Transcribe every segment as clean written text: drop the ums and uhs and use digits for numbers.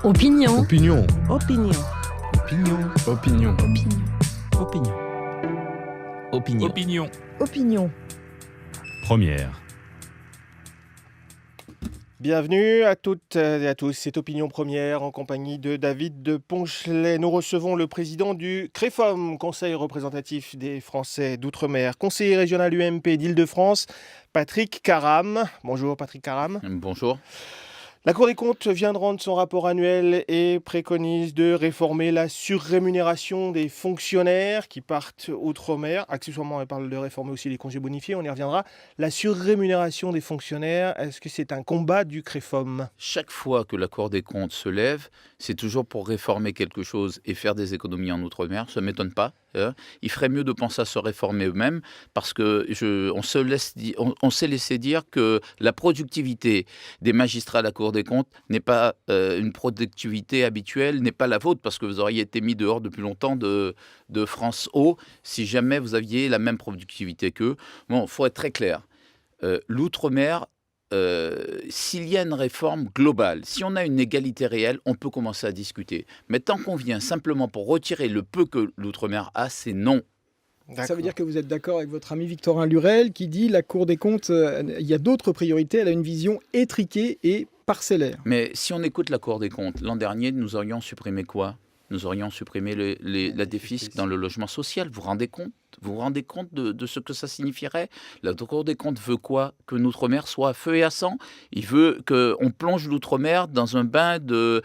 Opinion. Opinion. Opinion. Opinion. Opinion. Opinion. Opinion. Opinion. Opinion. Première. Bienvenue à toutes et à tous, c'est Opinion Première en compagnie de David de Ponchelet. Nous recevons le président du CREFOM, Conseil représentatif des Français d'Outre-mer, conseiller régional UMP d'Île-de-France, Patrick Caram. Bonjour Patrick Caram. Bonjour. La Cour des comptes vient de rendre son rapport annuel et préconise de réformer la surrémunération des fonctionnaires qui partent outre-mer. Accessoirement, elle parle de réformer aussi les congés bonifiés, on y reviendra. La surrémunération des fonctionnaires, est-ce que c'est un combat du CREFOM ? Chaque fois que la Cour des comptes se lève, c'est toujours pour réformer quelque chose et faire des économies en Outre-mer. Ça ne m'étonne pas. Il ferait mieux de penser à se réformer eux-mêmes parce qu'on s'est laissé dire que la productivité des magistrats à la Cour des comptes n'est pas une productivité habituelle, n'est pas la vôtre parce que vous auriez été mis dehors depuis longtemps de France O si jamais vous aviez la même productivité qu'eux. Bon, il faut être très clair. L'Outre-mer, s'il y a une réforme globale, si on a une égalité réelle, on peut commencer à discuter. Mais tant qu'on vient simplement pour retirer le peu que l'Outre-mer a, c'est non. Ça veut dire que vous êtes d'accord avec votre ami Victorin Lurel qui dit la Cour des comptes, il y a d'autres priorités, elle a une vision étriquée et parcellaire. Mais si on écoute la Cour des comptes, l'an dernier, nous aurions supprimé quoi ? Nous aurions supprimé la défisque dans le logement social. Vous vous rendez compte ? Vous vous rendez compte de ce que ça signifierait ? La Cour des comptes veut quoi ? Que l'Outre-mer soit à feu et à sang ? Il veut qu'on plonge l'Outre-mer dans un bain de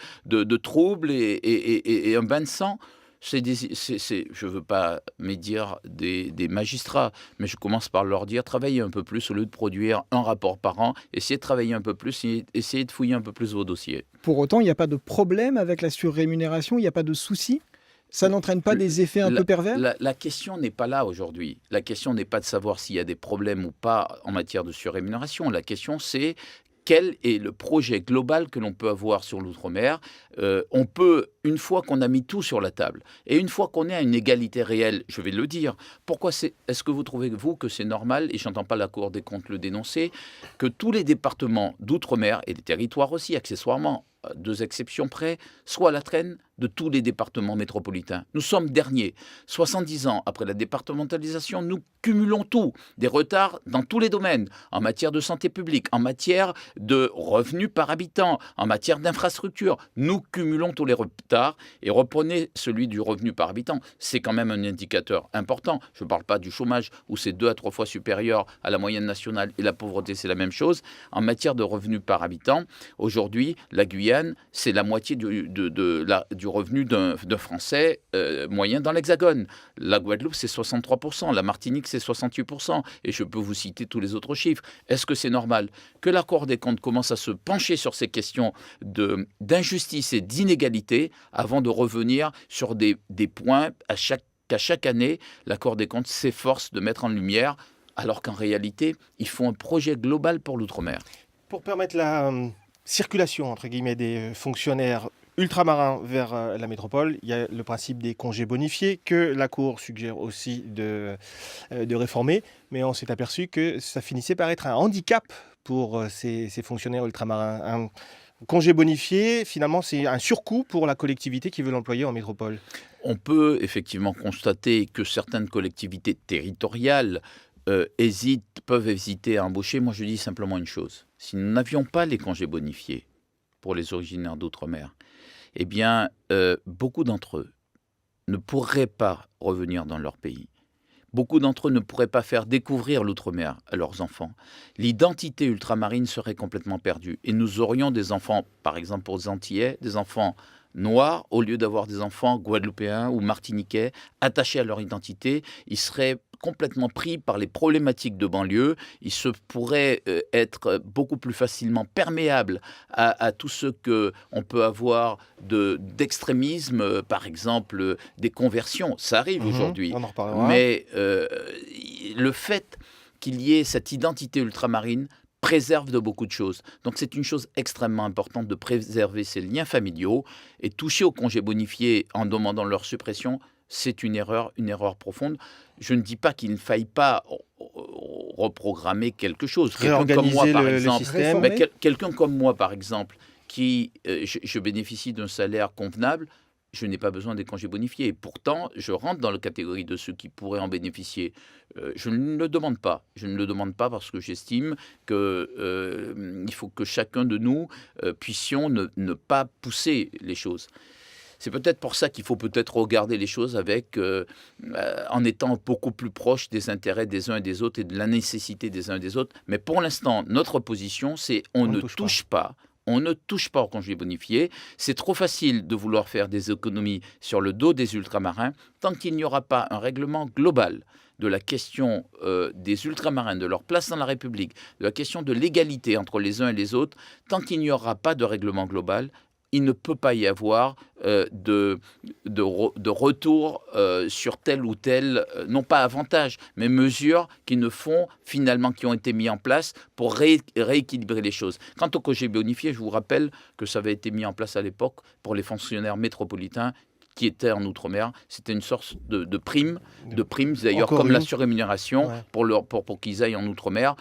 troubles et un bain de sang ? Je ne veux pas médire des magistrats, mais je commence par leur dire travaillez un peu plus au lieu de produire un rapport par an. Essayez de travailler un peu plus, essayez de fouiller un peu plus vos dossiers. Pour autant, il n'y a pas de problème avec la surrémunération, il n'y a pas de souci ? Ça n'entraîne pas des effets un peu pervers ? La question n'est pas là aujourd'hui. La question n'est pas de savoir s'il y a des problèmes ou pas en matière de surrémunération. La question, c'est quel est le projet global que l'on peut avoir sur l'Outre-mer ? On peut, une fois qu'on a mis tout sur la table, et une fois qu'on est à une égalité réelle, je vais le dire, est-ce que vous trouvez, vous, que c'est normal, et je n'entends pas la Cour des comptes le dénoncer, que tous les départements d'Outre-mer, et les territoires aussi, accessoirement, à deux exceptions près, soient à la traîne de tous les départements métropolitains. Nous sommes derniers. 70 ans après la départementalisation, nous cumulons tout. Des retards dans tous les domaines, en matière de santé publique, en matière de revenus par habitant, en matière d'infrastructure. Nous cumulons tous les retards et reprenez celui du revenu par habitant. C'est quand même un indicateur important. Je ne parle pas du chômage où c'est 2 à 3 fois supérieur à la moyenne nationale et la pauvreté, c'est la même chose. En matière de revenus par habitant, aujourd'hui, la Guyane, c'est la moitié du revenu d'un Français moyen dans l'Hexagone. La Guadeloupe, c'est 63%. La Martinique, c'est 68%. Et je peux vous citer tous les autres chiffres. Est-ce que c'est normal que la Cour des comptes commence à se pencher sur ces questions d'injustice et d'inégalité avant de revenir sur des points qu'à chaque année, la Cour des comptes s'efforce de mettre en lumière, alors qu'en réalité, il faut un projet global pour l'Outre-mer. Pour permettre la circulation, entre guillemets, des fonctionnaires ultramarins vers la métropole, il y a le principe des congés bonifiés que la Cour suggère aussi de réformer, mais on s'est aperçu que ça finissait par être un handicap pour ces fonctionnaires ultramarins. Un congé bonifié, finalement, c'est un surcoût pour la collectivité qui veut l'employer en métropole. On peut effectivement constater que certaines collectivités territoriales peuvent hésiter à embaucher. Moi, je dis simplement une chose. Si nous n'avions pas les congés bonifiés pour les originaires d'outre-mer, eh bien, beaucoup d'entre eux ne pourraient pas revenir dans leur pays. Beaucoup d'entre eux ne pourraient pas faire découvrir l'outre-mer à leurs enfants. L'identité ultramarine serait complètement perdue. Et nous aurions des enfants, par exemple pour les Antillais, des enfants noirs, au lieu d'avoir des enfants guadeloupéens ou martiniquais attachés à leur identité. Ils seraient complètement pris par les problématiques de banlieue. Ils se pourraient être beaucoup plus facilement perméables à tout ce qu'on peut avoir d'extrémisme, par exemple des conversions. Ça arrive aujourd'hui. On en reparlera. Mais le fait qu'il y ait cette identité ultramarine préserve de beaucoup de choses. Donc c'est une chose extrêmement importante de préserver ces liens familiaux, et toucher aux congés bonifiés en demandant leur suppression, c'est une erreur profonde. Je ne dis pas qu'il ne faille pas reprogrammer quelque chose. Quelqu'un comme moi, par exemple, je bénéficie d'un salaire convenable, je n'ai pas besoin des congés bonifiés. Et pourtant, je rentre dans la catégorie de ceux qui pourraient en bénéficier. Je ne le demande pas. Je ne le demande pas parce que j'estime qu'il faut que chacun de nous puissions ne pas pousser les choses. C'est peut-être pour ça qu'il faut peut-être regarder les choses en étant beaucoup plus proche des intérêts des uns et des autres et de la nécessité des uns et des autres. Mais pour l'instant, notre position, c'est on ne touche pas. On ne touche pas aux congés bonifiés. C'est trop facile de vouloir faire des économies sur le dos des ultramarins tant qu'il n'y aura pas un règlement global de la question des ultramarins, de leur place dans la République, de la question de l'égalité entre les uns et les autres. Tant qu'il n'y aura pas de règlement global, il ne peut pas y avoir de retour sur tel ou tel, non pas avantage, mais mesures qui ont été mises en place pour rééquilibrer les choses. Quant au congé bonifié, je vous rappelle que ça avait été mis en place à l'époque pour les fonctionnaires métropolitains qui étaient en Outre-mer. C'était une sorte de prime, d'ailleurs comme la surrémunération, pour qu'ils aillent en Outre-mer.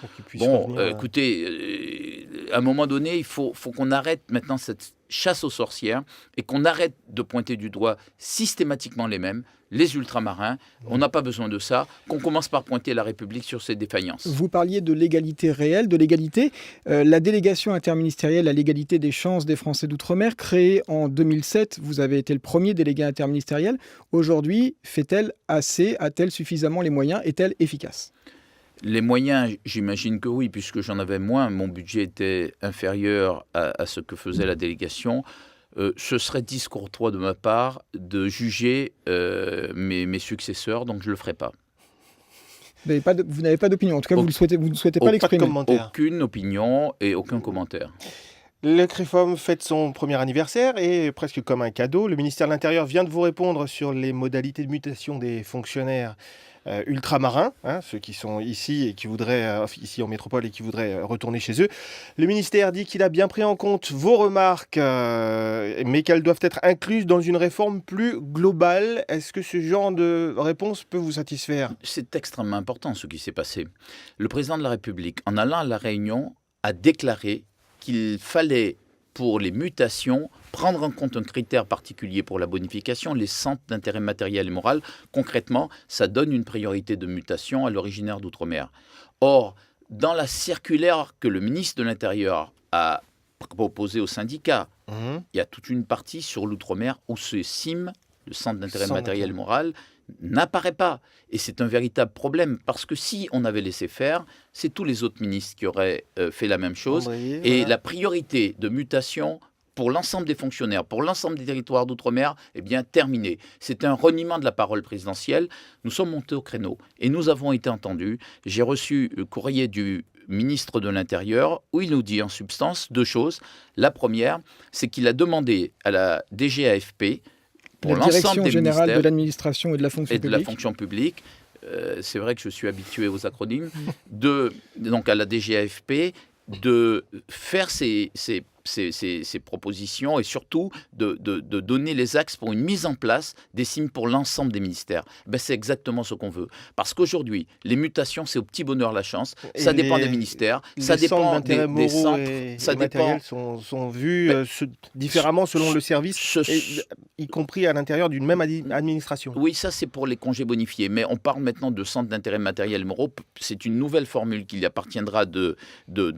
Écoutez, à un moment donné, il faut qu'on arrête maintenant cette chasse aux sorcières et qu'on arrête de pointer du doigt systématiquement les mêmes, les ultramarins. On n'a pas besoin de ça, qu'on commence par pointer la République sur ses défaillances. Vous parliez de l'égalité réelle, de l'égalité. La délégation interministérielle à l'égalité des chances des Français d'outre-mer, créée en 2007, vous avez été le premier délégué interministériel. Aujourd'hui, fait-elle assez? A-t-elle suffisamment les moyens? Est-elle efficace? Les moyens, j'imagine que oui, puisque j'en avais moins. Mon budget était inférieur à ce que faisait la délégation. Ce serait discourtois de ma part de juger mes successeurs, donc je ne le ferai pas. Vous n'avez pas d'opinion, en tout cas vous ne souhaitez pas l'exprimer. Aucune opinion et aucun commentaire. Le CREFOM fête son premier anniversaire et presque comme un cadeau, le ministère de l'Intérieur vient de vous répondre sur les modalités de mutation des fonctionnaires ultramarins, ceux qui sont ici et qui voudraient, ici en métropole et qui voudraient retourner chez eux. Le ministère dit qu'il a bien pris en compte vos remarques, mais qu'elles doivent être incluses dans une réforme plus globale. Est-ce que ce genre de réponse peut vous satisfaire? C'est extrêmement important ce qui s'est passé. Le président de la République, en allant à La Réunion, a déclaré qu'il fallait, pour les mutations, prendre en compte un critère particulier pour la bonification, les centres d'intérêt matériel et moral. Concrètement, ça donne une priorité de mutation à l'originaire d'outre-mer. Or, dans la circulaire que le ministre de l'Intérieur a proposée aux syndicats, il y a toute une partie sur l'outre-mer où ce CIM, le centre d'intérêt matériel et moral, n'apparaît pas. Et c'est un véritable problème, parce que si on avait laissé faire, c'est tous les autres ministres qui auraient fait la même chose. Et la priorité de mutation pour l'ensemble des fonctionnaires, pour l'ensemble des territoires d'outre-mer, est bien terminée. C'est un reniement de la parole présidentielle. Nous sommes montés au créneau et nous avons été entendus. J'ai reçu le courrier du ministre de l'Intérieur où il nous dit en substance deux choses. La première, c'est qu'il a demandé à la DGAFP, pour la Direction des générale de l'administration et de la fonction publique. C'est vrai que je suis habitué aux acronymes. Donc à la DGAFP de faire ces propositions et surtout de donner les axes pour une mise en place des CIM pour l'ensemble des ministères. C'est exactement ce qu'on veut. Parce qu'aujourd'hui, les mutations, c'est au petit bonheur la chance. Ça dépend des ministères. Ça dépend des centres. Ça matériels sont vus différemment selon le service, y compris à l'intérieur d'une même administration. Oui, ça c'est pour les congés bonifiés. Mais on parle maintenant de centres d'intérêt matériel moraux. C'est une nouvelle formule qu'il appartiendra de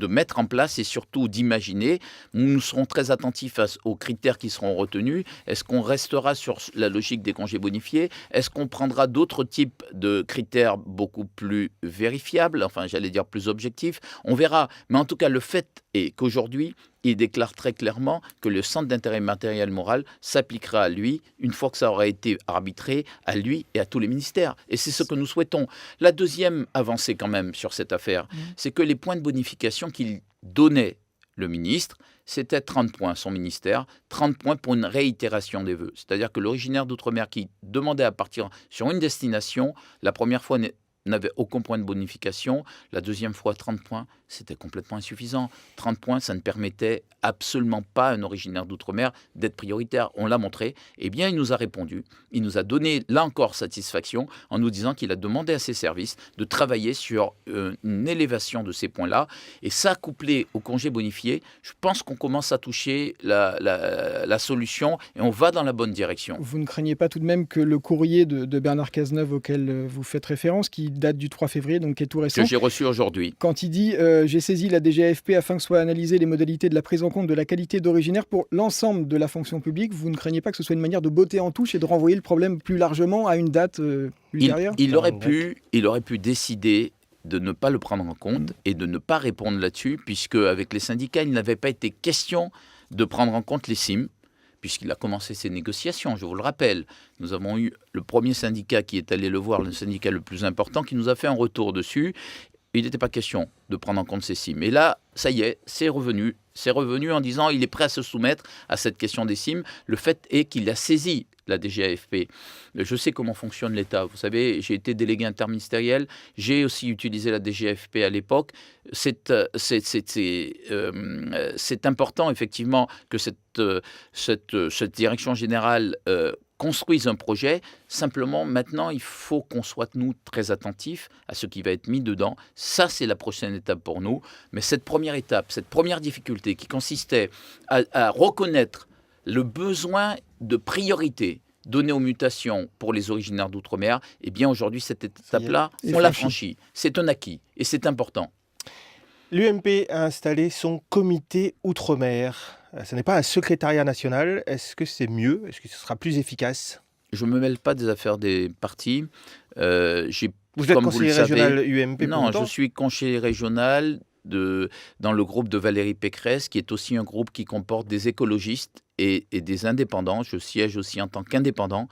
mettre en place et surtout d'imaginer. Nous serons très attentifs aux critères qui seront retenus. Est-ce qu'on restera sur la logique des congés bonifiés? Est-ce qu'on prendra d'autres types de critères beaucoup plus vérifiables, enfin j'allais dire plus objectifs? On verra. Mais en tout cas, le fait est qu'aujourd'hui, il déclare très clairement que le centre d'intérêt matériel moral s'appliquera à lui, une fois que ça aura été arbitré, à lui et à tous les ministères. Et c'est ce que nous souhaitons. La deuxième avancée quand même sur cette affaire, c'est que les points de bonification qu'il donnait le ministre, c'était 30 points, son ministère, 30 points pour une réitération des vœux. C'est-à-dire que l'originaire d'outre-mer qui demandait à partir sur une destination, la première fois n'avait aucun point de bonification. La deuxième fois, 30 points, c'était complètement insuffisant. 30 points, ça ne permettait absolument pas à un originaire d'outre-mer d'être prioritaire. On l'a montré. Eh bien, il nous a répondu. Il nous a donné, là encore, satisfaction en nous disant qu'il a demandé à ses services de travailler sur une élévation de ces points-là. Et ça, couplé au congé bonifié, je pense qu'on commence à toucher la solution et on va dans la bonne direction. Vous ne craignez pas tout de même que le courrier de Bernard Cazeneuve auquel vous faites référence, qui date du 3 février, donc qui est tout récent, Que j'ai reçu aujourd'hui. quand il dit j'ai saisi la DGAFP afin que soient analysées les modalités de la prise en compte de la qualité d'originaire pour l'ensemble de la fonction publique, vous ne craignez pas que ce soit une manière de botter en touche et de renvoyer le problème plus largement à une date ultérieure? Il aurait pu décider de ne pas le prendre en compte et de ne pas répondre là-dessus, puisque avec les syndicats, il n'avait pas été question de prendre en compte les CIM, puisqu'il a commencé ses négociations, je vous le rappelle. Nous avons eu le premier syndicat qui est allé le voir, le syndicat le plus important, qui nous a fait un retour dessus. Il n'était pas question de prendre en compte ces CIM. Et là, ça y est, c'est revenu. C'est revenu en disant qu'il est prêt à se soumettre à cette question des CIM. Le fait est qu'il a saisi la DGAFP. Je sais comment fonctionne l'État. Vous savez, j'ai été délégué interministériel. J'ai aussi utilisé la DGAFP à l'époque. C'est important, effectivement, que cette direction générale construisent un projet. Simplement, maintenant, il faut qu'on soit, nous, très attentifs à ce qui va être mis dedans. Ça, c'est la prochaine étape pour nous. Mais cette première étape, cette première difficulté qui consistait à reconnaître le besoin de priorité donné aux mutations pour les originaires d'outre-mer, eh bien, aujourd'hui, cette étape-là, on l'a franchie. C'est un acquis et c'est important. L'UMP a installé son comité outre-mer. Ce n'est pas un secrétariat national. Est-ce que c'est mieux? Est-ce que ce sera plus efficace? Je ne me mêle pas des affaires des partis. Vous êtes conseiller régional UMP Non, je suis conseiller régional dans le groupe de Valérie Pécresse, qui est aussi un groupe qui comporte des écologistes et des indépendants. Je siège aussi en tant qu'indépendant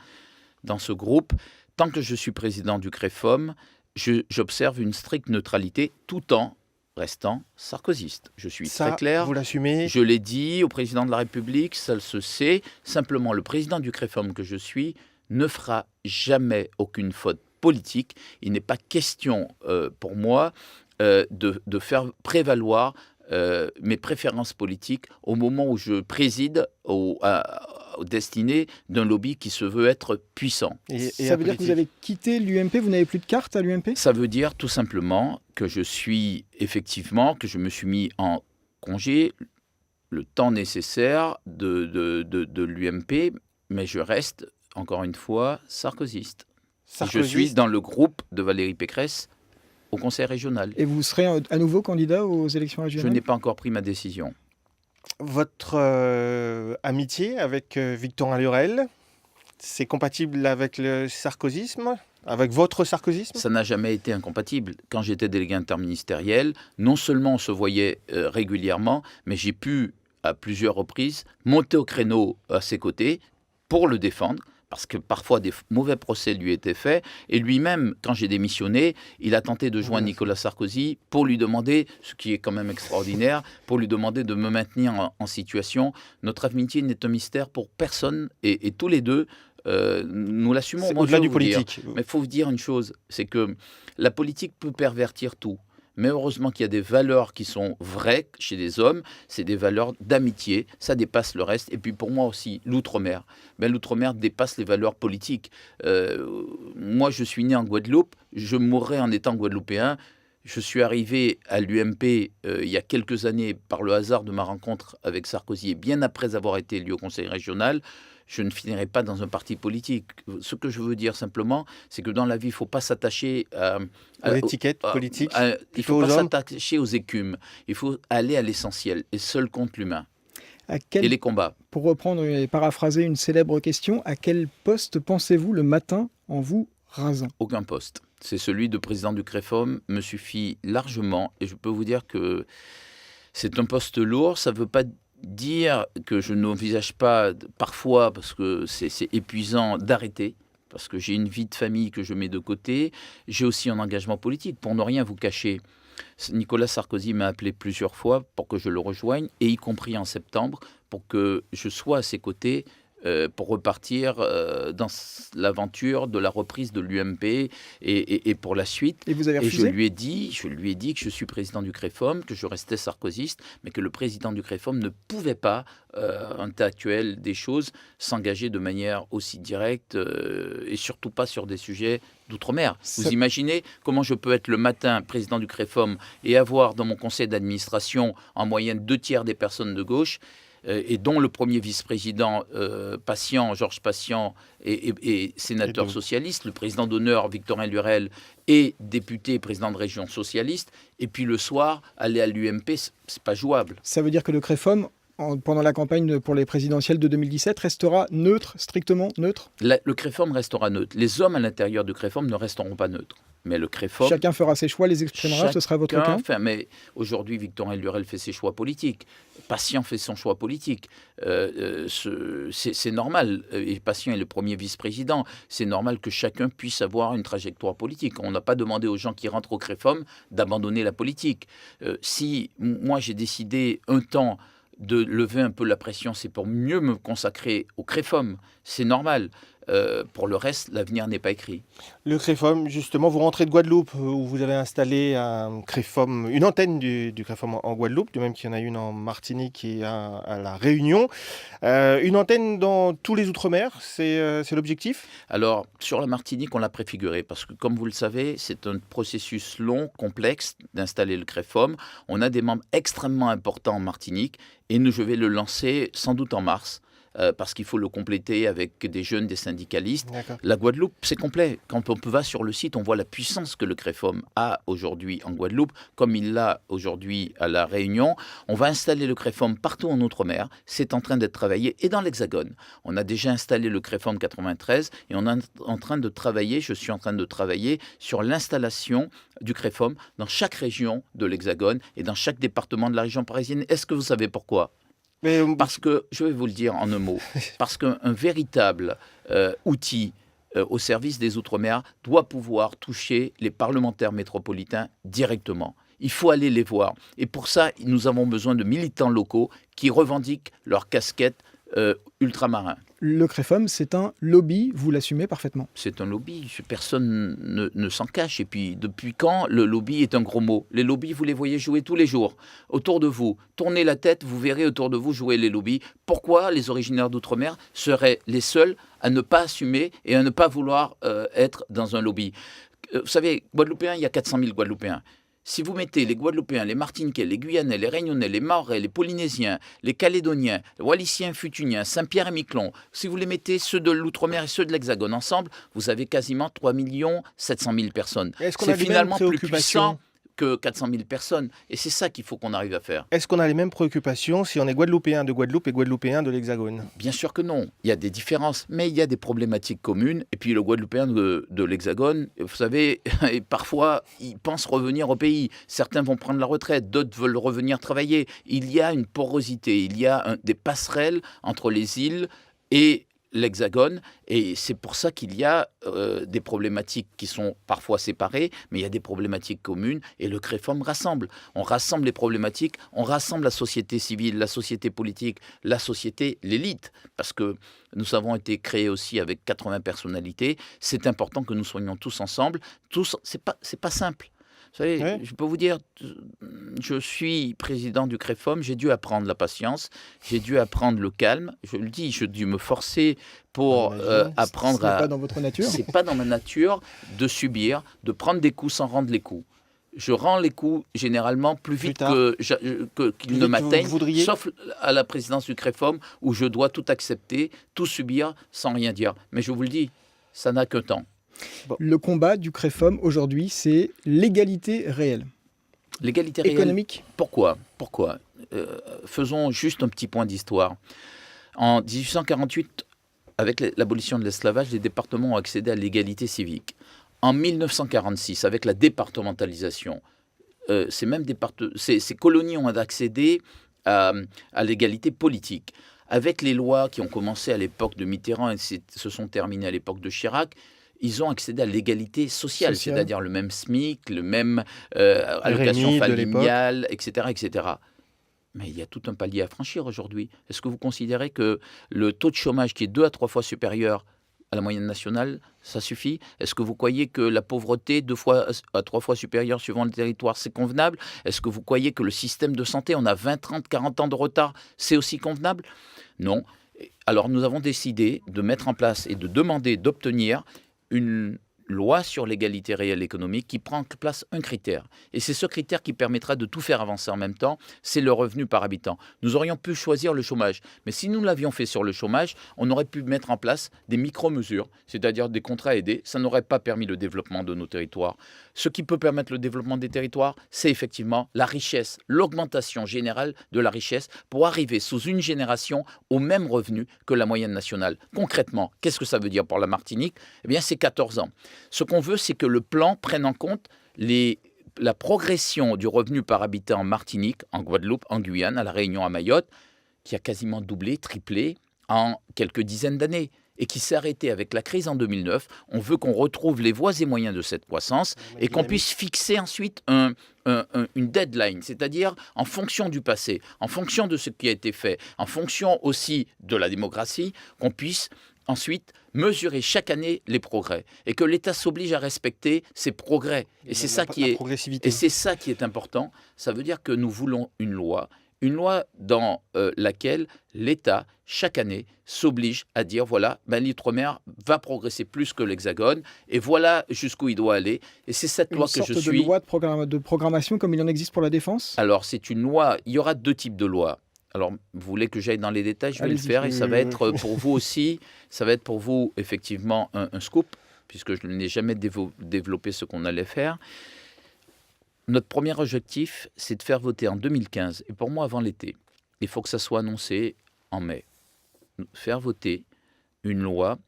dans ce groupe. Tant que je suis président du CREFOM, j'observe une stricte neutralité tout en restant sarkozyste. Je suis très clair. Vous l'assumez? Je l'ai dit au président de la République, ça se sait. Simplement, le président du CREFOM que je suis ne fera jamais aucune faute politique. Il n'est pas question pour moi de faire prévaloir mes préférences politiques au moment où je préside aux destinées d'un lobby qui se veut être puissant. Ça veut dire que vous avez quitté l'UMP, vous n'avez plus de carte à l'UMP? Ça veut dire tout simplement que je me suis mis en congé le temps nécessaire de l'UMP, mais je reste, encore une fois, sarkozyste. Je suis dans le groupe de Valérie Pécresse au conseil régional. Et vous serez à nouveau candidat aux élections régionales? Je n'ai pas encore pris ma décision. Votre amitié avec Victorin Lurel, c'est compatible avec le sarkozysme, avec votre sarkozysme? Ça n'a jamais été incompatible. Quand j'étais délégué interministériel, non seulement on se voyait régulièrement, mais j'ai pu, à plusieurs reprises, monter au créneau à ses côtés pour le défendre, parce que parfois des mauvais procès lui étaient faits. Et lui-même, quand j'ai démissionné, il a tenté de joindre Nicolas Sarkozy pour lui demander, ce qui est quand même extraordinaire, pour lui demander de me maintenir en situation. Notre amitié n'est un mystère pour personne et tous les deux, nous l'assumons. C'est au-delà du politique. Mais il faut vous dire une chose, c'est que la politique peut pervertir tout. Mais heureusement qu'il y a des valeurs qui sont vraies chez les hommes, c'est des valeurs d'amitié, ça dépasse le reste. Et puis pour moi aussi, l'outre-mer. Ben, l'outre-mer dépasse les valeurs politiques. Moi, je suis né en Guadeloupe, je mourrai en étant guadeloupéen. Je suis arrivé à l'UMP il y a quelques années par le hasard de ma rencontre avec Sarkozy, et bien après avoir été élu au conseil régional. Je ne finirai pas dans un parti politique. Ce que je veux dire simplement, c'est que dans la vie, il ne faut pas s'attacher aux étiquettes politiques. Il ne faut pas s'attacher aux écumes. Il faut aller à l'essentiel. Et seul compte l'humain. Et les combats. Pour reprendre et paraphraser une célèbre question, à quel poste pensez-vous le matin en vous rasant? Aucun poste. C'est celui de président du CREFOM me suffit largement. Et je peux vous dire que c'est un poste lourd. Ça ne veut pas dire que je n'envisage pas parfois, parce que c'est épuisant, d'arrêter, parce que j'ai une vie de famille que je mets de côté. J'ai aussi un engagement politique. Pour ne rien vous cacher, Nicolas Sarkozy m'a appelé plusieurs fois pour que je le rejoigne, et y compris en septembre, pour que je sois à ses côtés pour repartir dans l'aventure de la reprise de l'UMP et pour la suite. Et vous avez Et refusé je lui ai dit que je suis président du CREFOM, que je restais sarkozyste, mais que le président du CREFOM ne pouvait pas, en l'état actuel des choses, s'engager de manière aussi directe et surtout pas sur des sujets d'outre-mer. Ça- Vous imaginez comment je peux être le matin président du CREFOM et avoir dans mon conseil d'administration en moyenne 2/3 des personnes de gauche et dont le premier vice-président Georges Patient et sénateur Et donc socialiste, le président d'honneur Victorin Lurel et député et président de région socialiste, et puis le soir aller à l'UMP, c'est pas jouable. Ça veut dire que le CREFOM, pendant la campagne pour les présidentielles de 2017, restera neutre, strictement neutre. Le CREFOM restera neutre. Les hommes à l'intérieur du CREFOM ne resteront pas neutres. Mais le CREFOM... Chacun fera ses choix, les exprimera, ce sera votre cas. Enfin, mais aujourd'hui, Victorin Lurel fait ses choix politiques. Patient fait son choix politique. C'est normal. Et Patient est le premier vice-président. C'est normal que chacun puisse avoir une trajectoire politique. On n'a pas demandé aux gens qui rentrent au CREFOM d'abandonner la politique. Si moi, j'ai décidé un temps de lever un peu la pression, c'est pour mieux me consacrer au CREFOM. C'est normal. Pour le reste, l'avenir n'est pas écrit. Le CREFOM, justement, vous rentrez de Guadeloupe où vous avez installé un CREFOM, une antenne du CREFOM en Guadeloupe, de même qu'il y en a une en Martinique et à La Réunion. Une antenne dans tous les Outre-mer, c'est l'objectif? Alors, sur la Martinique, on l'a préfiguré parce que, comme vous le savez, c'est un processus long, complexe d'installer le CREFOM. On a des membres extrêmement importants en Martinique et je vais le lancer sans doute en mars. Parce qu'il faut le compléter avec des jeunes, des syndicalistes. D'accord. La Guadeloupe, c'est complet. Quand on va sur le site, on voit la puissance que le CREFOM a aujourd'hui en Guadeloupe, comme il l'a aujourd'hui à La Réunion. On va installer le CREFOM partout en Outre-mer. C'est en train d'être travaillé et dans l'Hexagone. On a déjà installé le CREFOM 93 et je suis en train de travailler sur l'installation du CREFOM dans chaque région de l'Hexagone et dans chaque département de la région parisienne. Est-ce que vous savez pourquoi ? Mais, Parce que, je vais vous le dire en un mot, parce qu'un véritable outil au service des Outre-mer doit pouvoir toucher les parlementaires métropolitains directement. Il faut aller les voir. Et pour ça, nous avons besoin de militants locaux qui revendiquent leur casquette ultramarin. Le CREFOM, c'est un lobby, vous l'assumez parfaitement. C'est un lobby, personne ne s'en cache. Et puis, depuis quand le lobby est un gros mot? Les lobbies, vous les voyez jouer tous les jours, autour de vous. Tournez la tête, vous verrez autour de vous jouer les lobbies. Pourquoi les originaires d'outre-mer seraient les seuls à ne pas assumer et à ne pas vouloir être dans un lobby? Vous savez, Guadeloupéens, il y a 400 000 Guadeloupéens. Si vous mettez les Guadeloupéens, les Martiniquais, les Guyanais, les Réunionnais, les Mahorais, les Polynésiens, les Calédoniens, les Walliciens, Futuniens, Saint-Pierre et Miquelon, si vous les mettez ceux de l'Outre-mer et ceux de l'Hexagone ensemble, vous avez quasiment 3 700 000 personnes. est-ce qu'on C'est a les mêmes finalement plus préoccupations puissant que 400 000 personnes. Et c'est ça qu'il faut qu'on arrive à faire. Est-ce qu'on a les mêmes préoccupations si on est Guadeloupéen de Guadeloupe et Guadeloupéen de l'Hexagone? Bien sûr que non. Il y a des différences, mais il y a des problématiques communes. Et puis le Guadeloupéen de l'Hexagone, vous savez, et parfois, il pense revenir au pays. Certains vont prendre la retraite, d'autres veulent revenir travailler. Il y a une porosité, il y a des passerelles entre les îles et l'Hexagone, et c'est pour ça qu'il y a des problématiques qui sont parfois séparées, mais il y a des problématiques communes, et le CREFOM rassemble. On rassemble les problématiques, on rassemble la société civile, la société politique, la société, l'élite, parce que nous avons été créés aussi avec 80 personnalités. C'est important que nous soyons tous ensemble. Tous, c'est pas simple. Vous savez, Ouais. je peux vous dire, je suis président du CREFOM, j'ai dû apprendre la patience, j'ai dû apprendre le calme, je le dis, j'ai dû me forcer pour apprendre Ce n'est pas dans votre nature. C'est pas dans ma nature de subir, de prendre des coups sans rendre les coups. Je rends les coups généralement plus vite tard. qu'ils ne vite m'atteignent, vous voudriez. sauf à la présidence du CREFOM où je dois tout accepter, tout subir sans rien dire. Mais je vous le dis, ça n'a qu'un temps. Le combat du CREFOM aujourd'hui, c'est l'égalité réelle. L'égalité réelle. Économique. Pourquoi Faisons juste un petit point d'histoire. En 1848, avec l'abolition de l'esclavage, les départements ont accédé à l'égalité civique. En 1946, avec la départementalisation, ces colonies ont accédé à l'égalité politique. Avec les lois qui ont commencé à l'époque de Mitterrand et se sont terminées à l'époque de Chirac, ils ont accédé à l'égalité sociale, c'est-à-dire le même SMIC, le même allocation RMI de l'époque. familiale, etc., etc. Mais il y a tout un palier à franchir aujourd'hui. Est-ce que vous considérez que le taux de chômage qui est 2 à 3 fois supérieur à la moyenne nationale, ça suffit? Est-ce que vous croyez que la pauvreté 2 fois à 3 fois supérieure suivant le territoire, c'est convenable? Est-ce que vous croyez que le système de santé, on a 20, 30, 40 ans de retard, c'est aussi convenable? Non. Alors nous avons décidé de mettre en place et de demander, d'obtenir une loi sur l'égalité réelle économique qui prend en place un critère. Et c'est ce critère qui permettra de tout faire avancer en même temps, c'est le revenu par habitant. Nous aurions pu choisir le chômage, mais si nous l'avions fait sur le chômage, on aurait pu mettre en place des micro-mesures, c'est-à-dire des contrats aidés. Ça n'aurait pas permis le développement de nos territoires. Ce qui peut permettre le développement des territoires, c'est effectivement la richesse, l'augmentation générale de la richesse pour arriver sous une génération au même revenu que la moyenne nationale. Concrètement, qu'est-ce que ça veut dire pour la Martinique? Eh bien, c'est 14 ans. Ce qu'on veut, c'est que le plan prenne en compte la progression du revenu par habitant en Martinique, en Guadeloupe, en Guyane, à La Réunion, à Mayotte, qui a quasiment doublé, triplé en quelques dizaines d'années et qui s'est arrêté avec la crise en 2009. On veut qu'on retrouve les voies et moyens de cette croissance et qu'on puisse fixer ensuite une deadline, c'est-à-dire en fonction du passé, en fonction de ce qui a été fait, en fonction aussi de la démocratie, qu'on puisse ensuite mesurer chaque année les progrès et que l'État s'oblige à respecter ces progrès. Et c'est ça qui est important. Ça veut dire que nous voulons une loi dans laquelle l'État, chaque année, s'oblige à dire, voilà, l'outre-mer va progresser plus que l'Hexagone, et voilà jusqu'où il doit aller. Et c'est cette loi que je suis... Une sorte de loi de programmation comme il en existe pour la défense? Alors, c'est une loi, il y aura 2 types de lois. Alors, vous voulez que j'aille dans les détails, je vais le faire, et ça va être pour vous aussi, ça va être pour vous, effectivement, un scoop, puisque je n'ai jamais développé ce qu'on allait faire. Notre premier objectif, c'est de faire voter en 2015, et pour moi avant l'été. Il faut que ça soit annoncé en mai. Faire voter une loi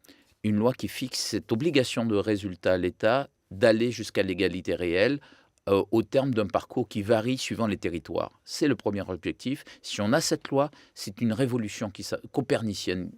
qui fixe cette obligation de résultat à l'État d'aller jusqu'à l'égalité réelle au terme d'un parcours qui varie suivant les territoires. C'est le premier objectif. Si on a cette loi, c'est une révolution copernicienne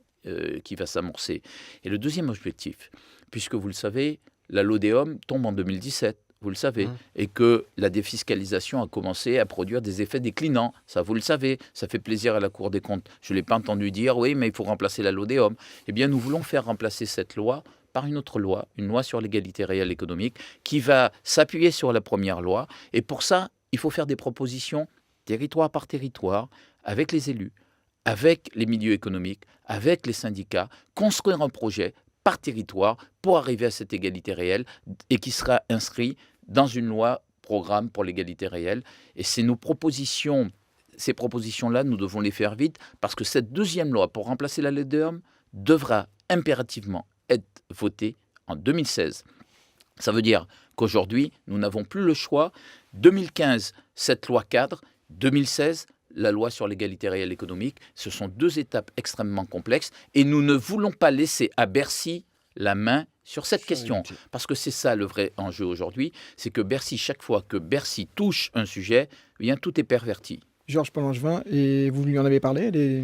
qui va s'amorcer. Et le deuxième objectif, puisque vous le savez, la LODEOM tombe en 2017. Vous le savez, et que la défiscalisation a commencé à produire des effets déclinants. Ça, vous le savez, ça fait plaisir à la Cour des comptes. Je ne l'ai pas entendu dire, oui, mais il faut remplacer la LODEOM. Eh bien, nous voulons faire remplacer cette loi par une autre loi, une loi sur l'égalité réelle économique, qui va s'appuyer sur la première loi. Et pour ça, il faut faire des propositions territoire par territoire, avec les élus, avec les milieux économiques, avec les syndicats, construire un projet par territoire pour arriver à cette égalité réelle et qui sera inscrit dans une loi programme pour l'égalité réelle. Et c'est nos propositions, ces propositions-là, nous devons les faire vite parce que cette deuxième loi pour remplacer la LODEOM devra impérativement être votée en 2016. Ça veut dire qu'aujourd'hui, nous n'avons plus le choix. 2015, cette loi cadre. 2016, la loi sur l'égalité réelle économique. Ce sont 2 étapes extrêmement complexes et nous ne voulons pas laisser à Bercy la main sur cette question. Parce que c'est ça le vrai enjeu aujourd'hui, c'est que Bercy, chaque fois que Bercy touche un sujet, eh bien, tout est perverti. Georges Pain-Langevin, et vous lui en avez parlé, elle est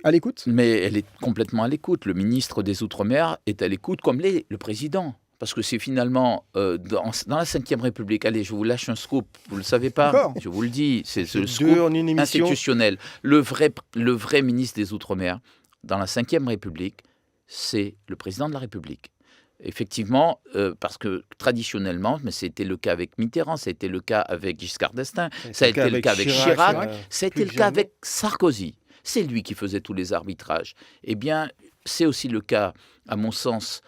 à l'écoute? Mais elle est complètement à l'écoute. Le ministre des Outre-mer est à l'écoute, comme l'est le président. Parce que c'est finalement dans la Ve République, allez, je vous lâche un scoop, vous ne le savez pas, je vous le dis, c'est le scoop institutionnel. Le vrai ministre des Outre-mer, dans la Ve République, c'est le président de la République. Effectivement, parce que traditionnellement, mais c'était le cas avec Mitterrand, ça a été le cas avec Giscard d'Estaing, ça a été le cas avec Chirac, ça a été le cas avec Sarkozy. C'est lui qui faisait tous les arbitrages. Eh bien, c'est aussi le cas, à mon sens,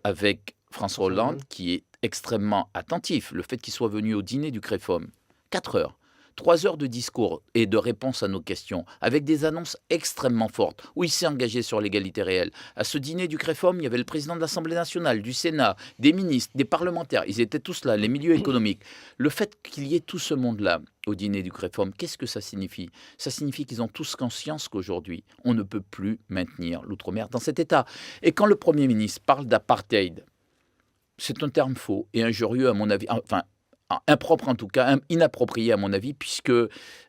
avec François Hollande, qui est extrêmement attentif. Le fait qu'il soit venu au dîner du CREFOM, 4 heures. 3 heures de discours et de réponse à nos questions, avec des annonces extrêmement fortes, où il s'est engagé sur l'égalité réelle. À ce dîner du CREFOM, il y avait le président de l'Assemblée nationale, du Sénat, des ministres, des parlementaires. Ils étaient tous là, les milieux économiques. Le fait qu'il y ait tout ce monde-là au dîner du CREFOM, qu'est-ce que ça signifie? Ça signifie qu'ils ont tous conscience qu'aujourd'hui, on ne peut plus maintenir l'outre-mer dans cet état. Et quand le Premier ministre parle d'apartheid, c'est un terme faux et injurieux à mon avis, enfin, impropre en tout cas, inapproprié à mon avis, puisque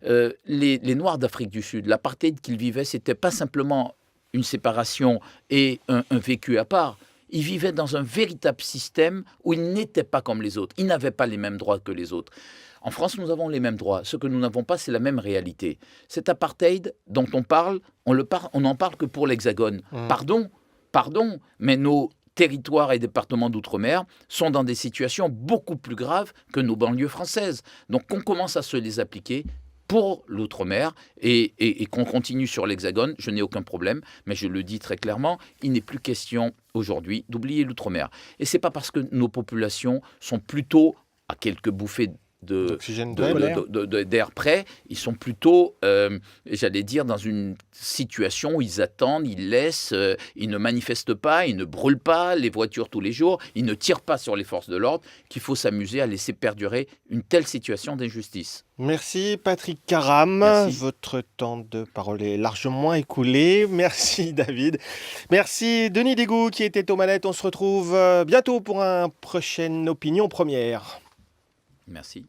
les Noirs d'Afrique du Sud, l'apartheid qu'ils vivaient, c'était pas simplement une séparation et un vécu à part. Ils vivaient dans un véritable système où ils n'étaient pas comme les autres. Ils n'avaient pas les mêmes droits que les autres. En France, nous avons les mêmes droits. Ce que nous n'avons pas, c'est la même réalité. Cet apartheid dont on parle, on n'en parle que pour l'Hexagone. Pardon, mais nos territoires et départements d'outre-mer sont dans des situations beaucoup plus graves que nos banlieues françaises. Donc qu'on commence à se les appliquer pour l'outre-mer et qu'on continue sur l'Hexagone, je n'ai aucun problème, mais je le dis très clairement, il n'est plus question aujourd'hui d'oublier l'outre-mer. Et ce n'est pas parce que nos populations sont plutôt à quelques bouffées d'air près, ils sont plutôt, j'allais dire, dans une situation où ils attendent, ils laissent, ils ne manifestent pas, ils ne brûlent pas les voitures tous les jours, ils ne tirent pas sur les forces de l'ordre, qu'il faut s'amuser à laisser perdurer une telle situation d'injustice. Merci Patrick Caram. Merci. Votre temps de parole est largement écoulé. Merci David. Merci Denis Dégout qui était aux manettes. On se retrouve bientôt pour un prochaine Opinion Première. Merci.